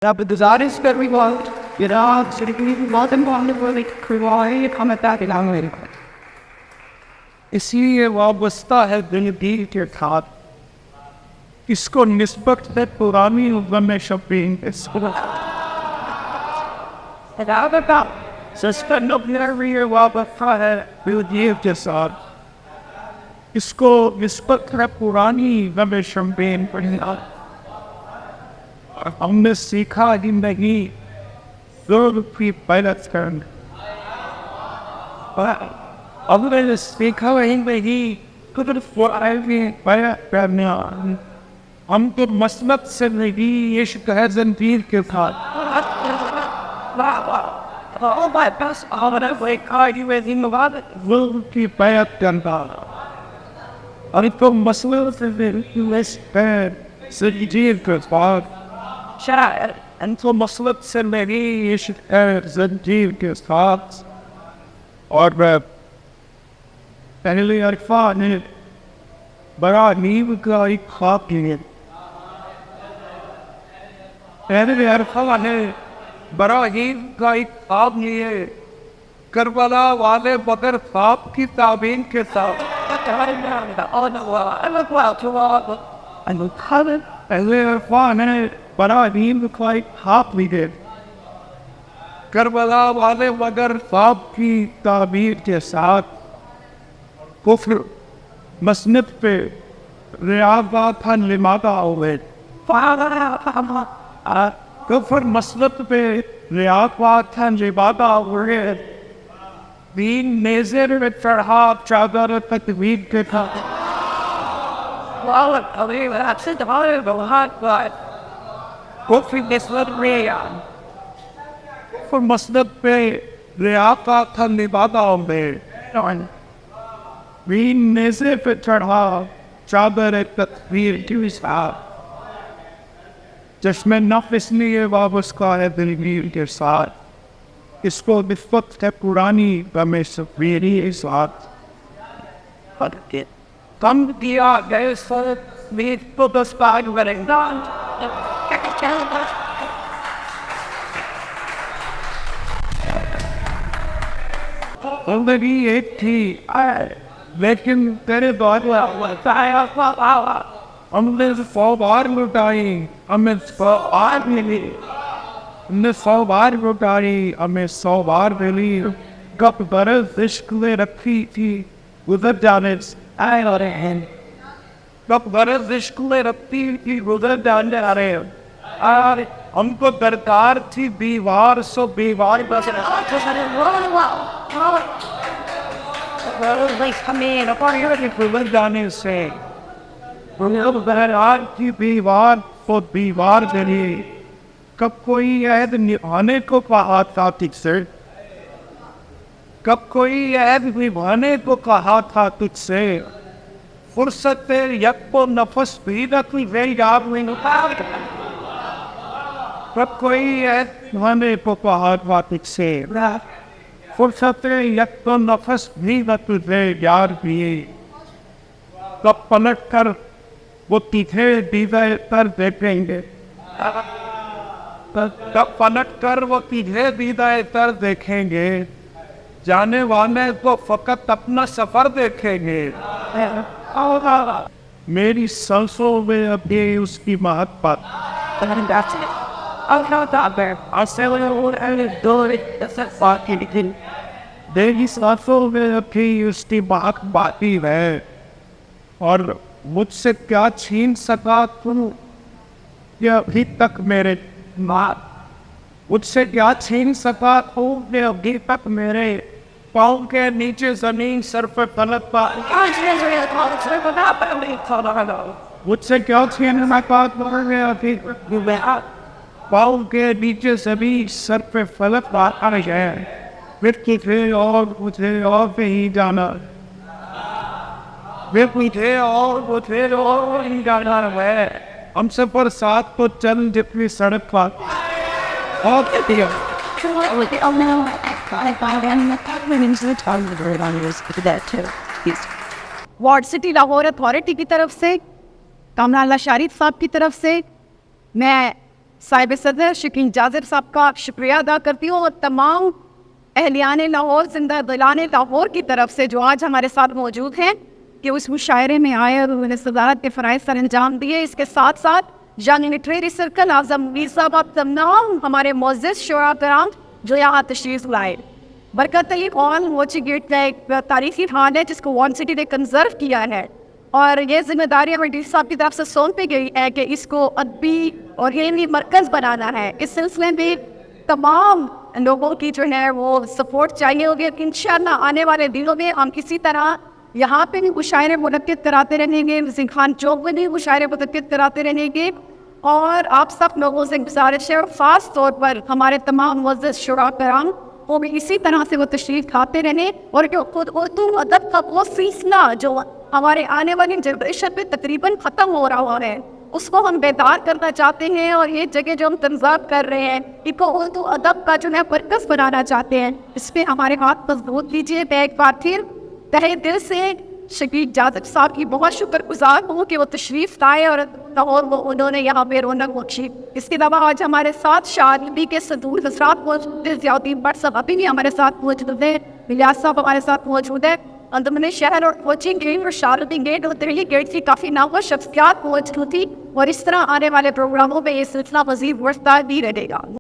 Ja, guzarish kar rahi hu Iraq shirki بہت important ایک کھلواڑے ہمیں تاکہ لانگے اسی لیے وابستہ ہے دل دل کے ساتھ اس کو نسبت ہے پرانی غم شبین اس کو رابطہ سسٹن اپنے وابستہ ہے دل دل کے ساتھ اس کو نسبت ہے پرانی غم شبین پڑھنا ہم نے سیکھا ہی نہیں ضرور کی پیلت کرنا ہم نے سیکھا ہی نہیں صرف وہ آئیوی پیلت کرنا ہم تو مسلط سے نہیں عشق ہے زنجیر کے ساتھ ضرور کی پیلت کرنا ہم تو مسلط سے نہیں عشق ہے زنجیر کے ساتھ شاعر انتو مسلط سے میری عشق ہے زنجیر کے ساتھ اور پہلے عرفہ نے بڑا نیو کا ایک خواب لیے پہلے عرفہ نے بڑا نیو کا ایک خواب لیے کربلا والے بدر خواب کی تعبین کے ساتھ پہلے عرفہ نے بڑا نیو کا ایک خواب لیے کربلا والے بدر خواب کی تعبیر کے ساتھ کفر مسند پہ ریاضات لماتا ہوئے کفر مسند پہ ریاضات لماتا ہوئے دین نیزر میں چڑھا چادر تکبیر کے تھا کفر مسند پہ ریاضات لماتا ہوئے دین نیزے پہ چڑھا چادر تکبیر کی ساتھ چشم نفس لیے وابستہ ہے دلگیر کے ساتھ اس کو نسبت ہے پرانی غم شبینی کے ساتھ کم دیا گئے سر میت کو دس پاگ ورنگان زندگی ایک تھی لیکن تیرے دور ہم نے 100 بار لٹائی ہمیں 100 بار ملی ہم نے 100 بار لٹائی ہمیں 100 بار ملی کب برس عشق میں رکھی تھی گزر جانے آئے ہو رہے ہیں کب برس عشق میں رکھی تھی گزر جانے آ رہے ہیں ہم کو درکار تھی بیوار سو بیوار بس جانے سے بہرحال کی بیوار تو بیوار دلی کب کوئی عہد نبھانے کو کہا تھا تجھ سے کب کوئی عہد نبھانے کو کہا تھا تجھ سے فرصت یک و نفس بھی نہ کوئی یاد نہیں کب کوئی عہد نبھانے کو کہا تھا تجھ سے فرصت یک و نفس بھی نہ تجھے یار بھی کب پلٹ کر وہ تیتھے دیدہ تر دیکھیں گے کب پلٹ کر وہ تیتھے دیدہ تر دیکھیں گے جانے والے تو فقط اپنا سفر دیکھیں گے میری سانسوں میں ابھی اس کی محبت میری سانسوں میں ابھی اس کی محبت باقی ہے اور مجھ سے کیا چھین سکا تم یہ ابھی تک میرے ماں مجھ سے کیا چھین سکا تم یہ ابھی تک میرے پاؤں کے نیچے زمین سر پہ فلک پا مجھ سے کیا چھین سکا تم یہ ابھی پاؤں کے نیچے زمین سر پہ فلک پا ہے پھر تجھے اور مجھے اور کہیں جانا مجھے اور مجھے اور ہی جانا ہے ہم سے برسات کو چل جتنی سڑک پر اور وارڈ سٹی لاہور اتھارٹی کی طرف سے کامران اللہ شارف صاحب کی طرف سے میں صاحب صدر شکیل جازر صاحب کا شکریہ ادا کرتی ہوں، اور تمام اہلیان لاہور، زندہ دلان لاہور کی طرف سے جو آج ہمارے ساتھ موجود ہیں کہ اس مشاعرے میں آئے اور انہوں نے صدارت کے فرائض سر انجام دیے۔ اس کے ساتھ ساتھ جان لٹریری سرکل اعظم میر صاحب، آپ تمام ہمارے معزز شعراء کرام جو یہاں تشریف لائے۔ برکت علی ہال موچی گیٹ کا ایک تاریخی ہال ہے جس کو وان سٹی نے کنزرو کیا ہے، اور یہ ذمہ داری ہمیں ڈی صاحب کی طرف سے سونپی گئی ہے کہ اس کو ادبی اور علمی مرکز بنانا ہے۔ اس سلسلے میں تمام لوگوں کی جو ہے وہ سپورٹ چاہیے ہوگی۔ انشاءاللہ آنے والے دنوں میں ہم اسی طرح یہاں پہ بھی مشاعرے منعقد کراتے رہیں گے، وزیر خان چوک میں بھی مشاعرے منعقد کراتے رہیں گے، اور آپ سب لوگوں سے گزارش ہے، اور خاص طور پر ہمارے تمام معزز شعراء کرام وہ بھی اسی طرح سے وہ تشریف کھاتے رہیں، اور جو خود اردو ادب کا وہ سلسلہ جو ہمارے آنے والی جنریشن پہ تقریباً ختم ہو رہا ہے اس کو ہم بیدار کرنا چاہتے ہیں، اور یہ جگہ جو ہم تنظیم کر رہے ہیں ان کو اردو ادب کا جو ہے مرکز بنانا چاہتے ہیں، اس پہ ہمارے ہاتھ مضبوط لیجیے۔ میں ایک بار پھر تہہ دل سے شکیل جازر صاحب کی بہت شکر گزار ہوں کہ وہ تشریف لائے اور انہوں نے یہاں پہ رونق بخشی۔ اس کے علاوہ آج ہمارے ساتھ شاعری کے صدور حضرات موجود ہیں، ضیاء الدین بٹ صاحب ابھی بھی ہمارے ساتھ موجود ہیں، الیاس صاحب ہمارے ساتھ موجود ہیں، اندمن شہر اور کوچنگ گیٹ اور شارلٹی گیٹ اور دہلی گیٹ کی کافی نامور شخصیات موجود تھی، اور اس طرح آنے والے پروگراموں میں یہ سلسلہ مزید بڑھتا بھی رہے گا۔